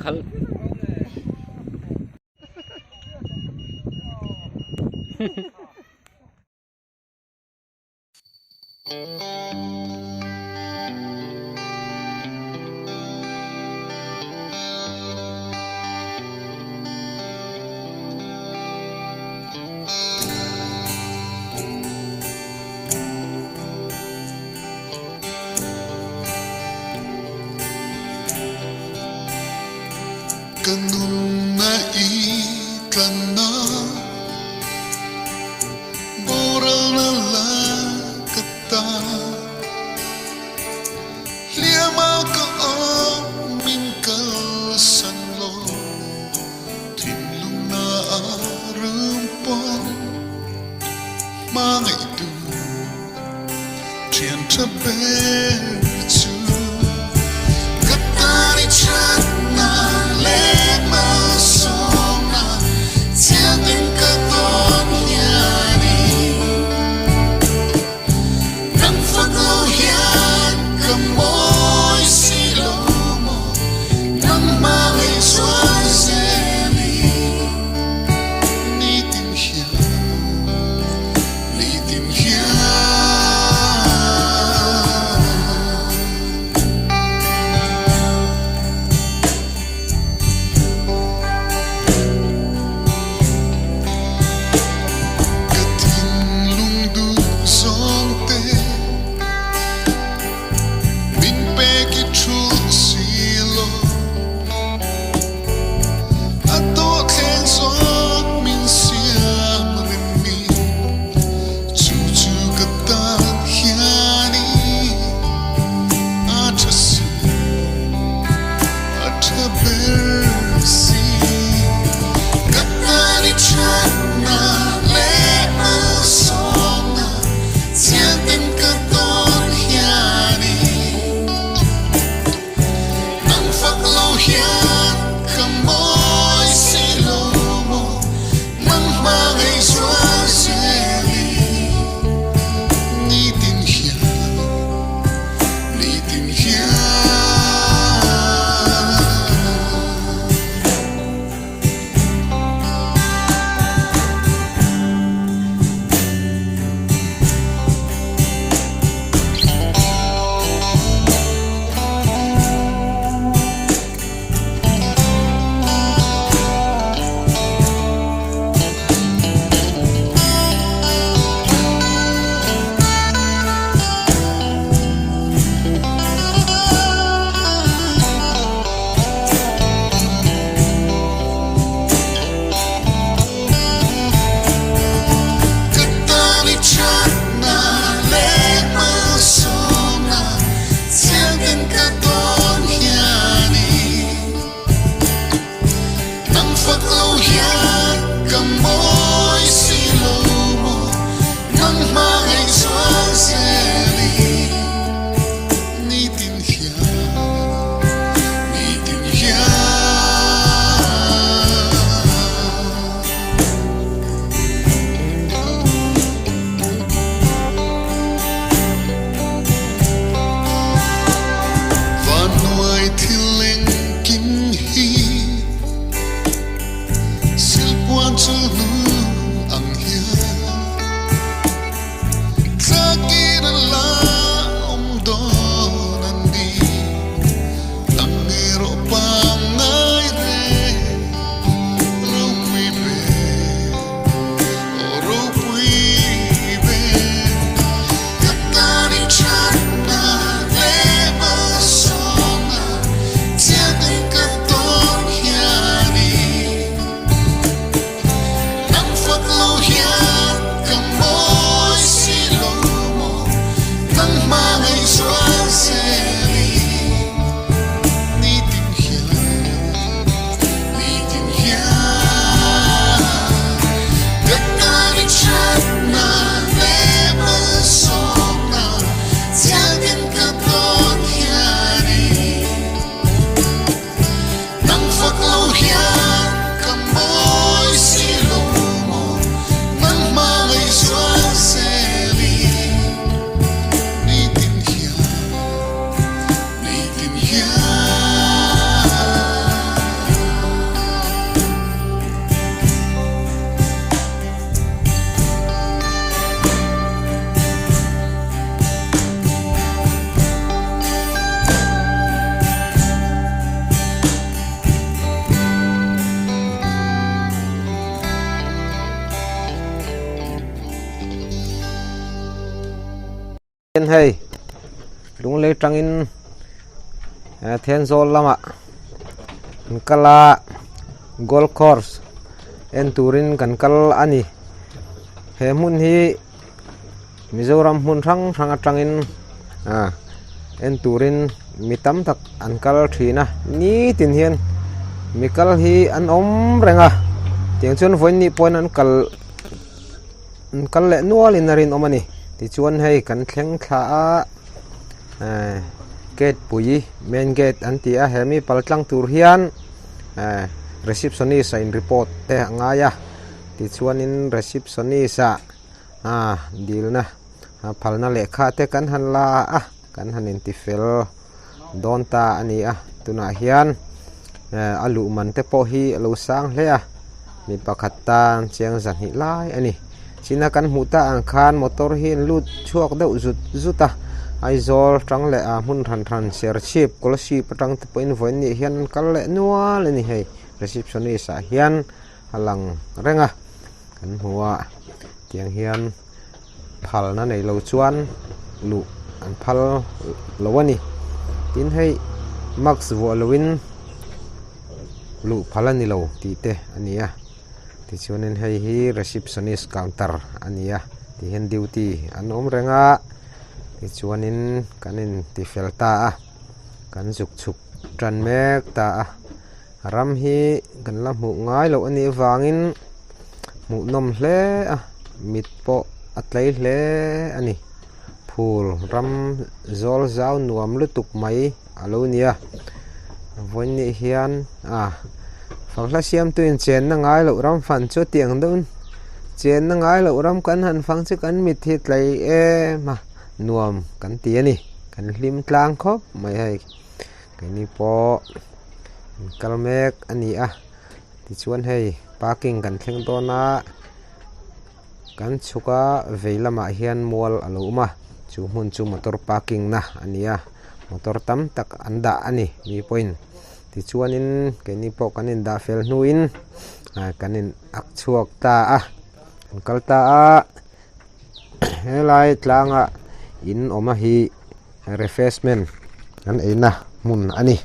खल Ganun na ikana Boral na lakata Liyama ka amin kalsanlo Tinlong na arumpong Mga ito Tiyan tabertu Katari chan na hay lung le tangin then zol lama kala golf course en turin kan kal ani he mun hi Mizoram mun rang atangin en turin mitam tak an kal thina ni tin hian mikal hi an om renga tiang chun voin ni pon an kal le nual in rin omani ti chuan hei kan thleng thla a gate pui main gate an ti a hemi paltlang tur hian receptionist in report te ngaya ti chuan in receptionist deal na phalna lekha te kan han la kan han in ti fel don ta ani tuna hian alu man te po hi lo sang hle mi pakhat tan chiang zan hi lai ani china kan muta ang khan motor hi lut chuak deuh zuta aizol tang le mun than ser chip kolosi patang te point voin ni hian kal le nual ani hei receptionist hian halang renga kan huwa tiang hian phal na nei lo chuan lu an phal lowani tin hei max volwin lu phalani lo ti te ania ti chuanin hei hi receptionist counter ania ti hen duty an om renga ti chuanin kanin ti felta kan juk chuk tran mek ta ram hi kan la mu ngai lo ani wangin mu nom hle mit po atlai hle ani phul ram zol zau nuam lutuk mai alo nia voin ni hian phangla siam tuin chen na ngai lo ram fan chu tiang don chen na ngai lo ram kan han phang chu kan mit hi tlai ma nuam kan ti ani kan hlim tlang khop mai hai cái ni po kalmek ani ti chuan hei parking kan thleng to na kan chuka veilama hian mall alo ma chu mun chu motor parking na ania motor tam tak anda ani mi point ti chuanin ke ni po kanin da fel nuin kanin ak chuak ta kan kalta helai tlanga in oma hi refreshment kan eina mun ani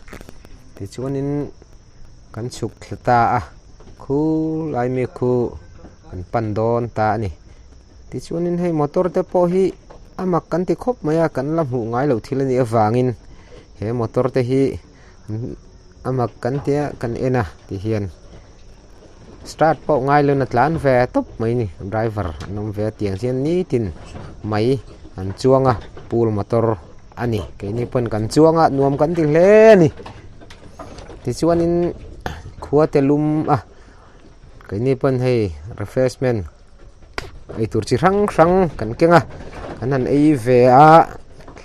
ti chuanin kan chuk thlata khu lai mi khu kan pandon ta ani ti chuanin hei motor te po hi amak kan ti khop maya kan lam hu ngai lo thilani awangin he motor te hi amak kan tia kan ena ti hian start po ngai lo na tlan ve top mai ni driver nom ve tiang sian ni tin mai an chuanga pul motor ani ke ni pon kan chuanga nuam kan ti hle ni ti chuanin khuwa te lum ke ni pon hei refreshment ai tur chi rang kan kenga kan han ei ve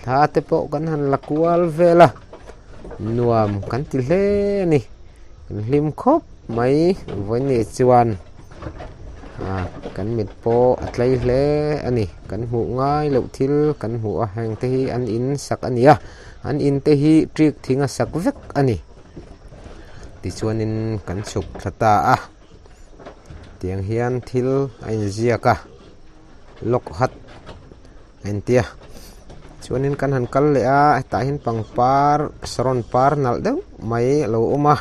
tha te po kan han lakwal vela nuam kan ti hle ni kan hlim khop mai voi ni chuan kan mit po atlai hle ani kan hu ngai lo thil kan hu hang te hi an in sak ania an in te hi trick thinga sak vek ani ti chuanin kan chuk thata tiang hian thil ain ziaka lok hat en tia chuanin kan han kal le ta hin pangpar saron par nal deuh mai lo oma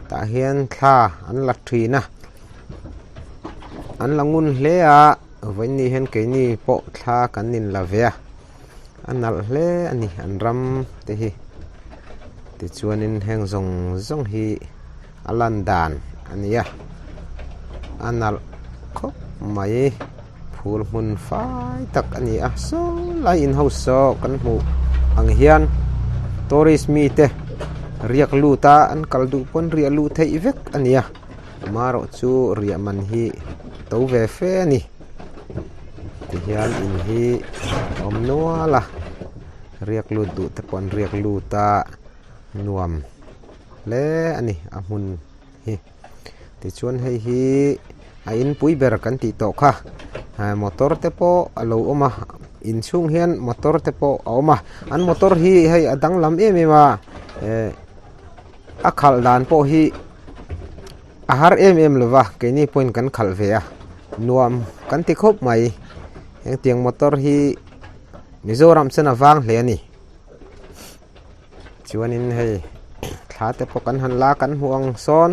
ta hian thla an la thina an langun hle voin ni hen ke ni po thla kan nin la ve anal hle ani an ram te hi ti chuanin heng zong hi alan dan ania anal khop mai phul mun fai tak ani so lai in house so kan mu ang hian tourist mi te riak lu ta an kaldu pon ria lu thei vek ania maro chu ria man hi to ve fe ni ti hian in hi om nuala riak lu du te pon riak lu ta nuam le ani amun hi ti chuan hei hi in pui ber kan ti to kha motor te po alo oma in chung hian motor te po oma an motor hi hei adang lam ma akhal dan po hi ahar lova ke ni point kan khal ve nuam kan ti khop mai heng tiang motor hi Mizoram chen awang hle ani chuanin hei thla te pawh kan han la kan huang sawn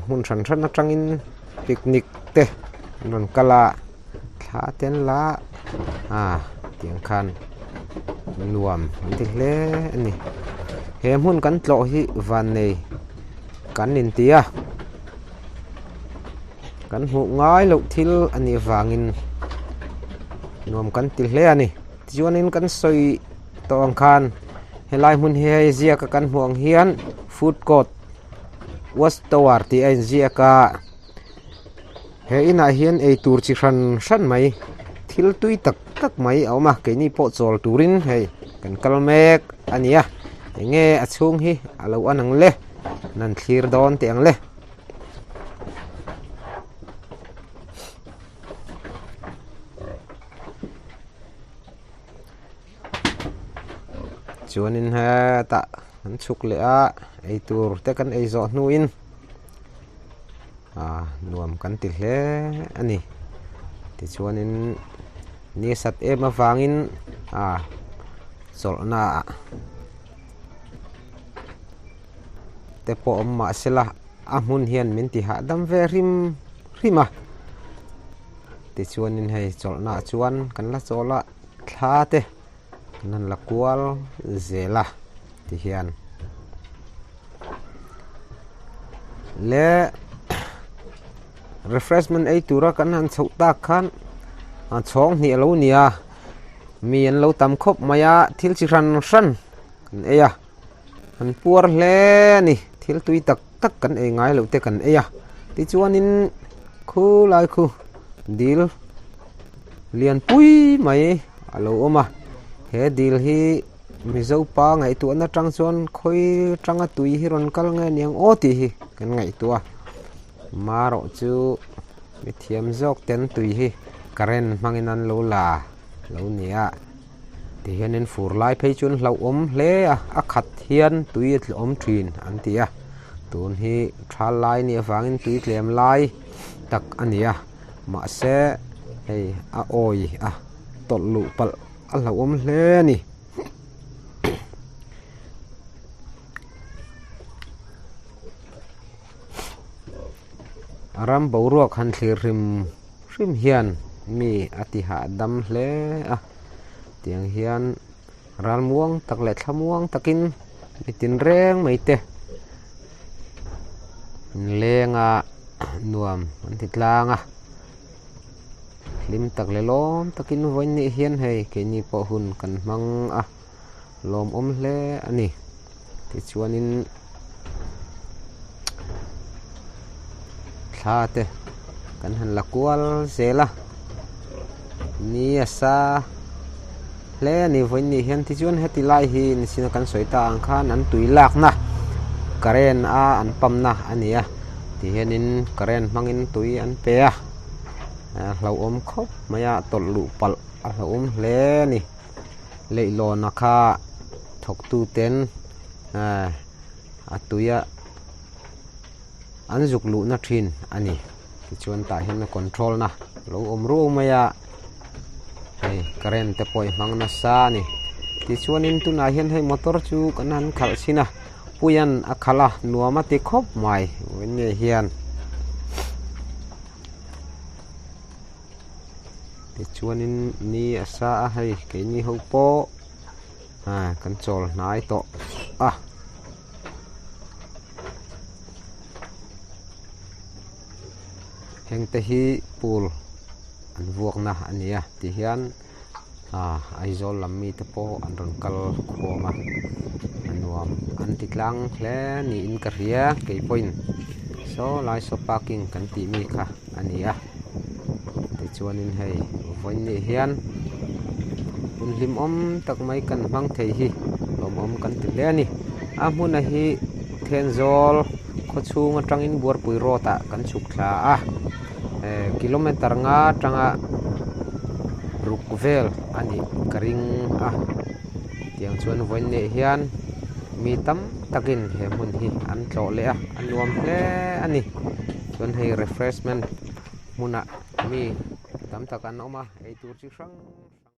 hmun thran thran atangin picnic te ron kala thla ten la tiang khan nuam an ti hle ani he hmun kan tlaw hi van nei kan in tia kan hu ngai lo thil ani wangin nuam kan ti hle ani chuanin kan soi tawng khan helai hmun he zia ka kan huang hian food court was tower ti ai zia ka he ina hian ei tur chi hran mai thil tui tak tak mai awma ke ni po chol turin hei kan kalmek ania nge achung hi alo anang le nan thlir don te ang le chuanin ha ta an chuk le a ei tur te kan ei zo hnu in nuam kan ti hle ani ti chuanin ni sat em awangin chawlhna te pawh ma sela a hmun hian min ti ha dam ve rima ti chuanin hei chawlhna chuan kan la chawla thla te nan la kual zela ti hian le refreshment ei tura kan han chho tak khan chhawng hnih lo nia mi an lo tam khop maya thil chi hran kan eya an puar hle ni thil tui tak tak kan ei ngai lo te kan eya ti chuanin khu lai khu dil lian pui mai alo oma he dil hi mizo pa ngai tu na tang chuan khoi tanga tui hi ron kal nge niang o ti hi kan ngai tua maro chu mi thiam jok ten tui hi karen mangin an lo la lo nia ti hianin fur lai phei chun hlo om hle a khat hian tui thl om thin an tia tun hi thal lai ni awangin tui tlem lai tak ania ma se hei a oi tol lu pal a hlo om hle ni aram boruak han thlir rim hian mi ati ha dam hle tiang hian ral muang tak le thlamuang takin mitin reng mai te lenga nuam an titlanga lim tak le lom takin voin ni hian hei ke ni po hun kan mang lom om hle ani ti chuanin thate kan han lakwal zela ni asa hle ni voin ni hian ti chuan heti lai hi ni sin kan soita ang khan an tui lak na karen an pam na ania ti hianin karen mangin tui an pe hlo om khop maya tol lu pal hlo om hle ni leilo na kha thok tu ten tuya an zuk lu na thin ani ti chuan ta hian control na lo om ru maya hei current te poi mang na sa ni ti chuan in tu na hian hei motor chu kan han khal sina puyan a khala nuama ti khop mai wen ne hian ti chuan in ni asa a hei ke ni ho po kan chol nai to heng te hi pool an vuak na ania ti hian aizol lam mi te po an ron kal khoma anuam an tiklang hle ni in ka ria ke point so lai so parking kan ti mi kha ania ti chuanin hei voin ni hian un lim om tak mai kan mang thei hi lom om kan ti le ni a hmun a hi thenzol kho chung atangin bur pui ro ta kan chuk thla kilometer nga tanga rukvel ani karing tiang chuan voin ne hian mi tam takin he mun hi an tlo le an nuam hle ani chuan hei refreshment muna mi tam takan oma ei tur chi sang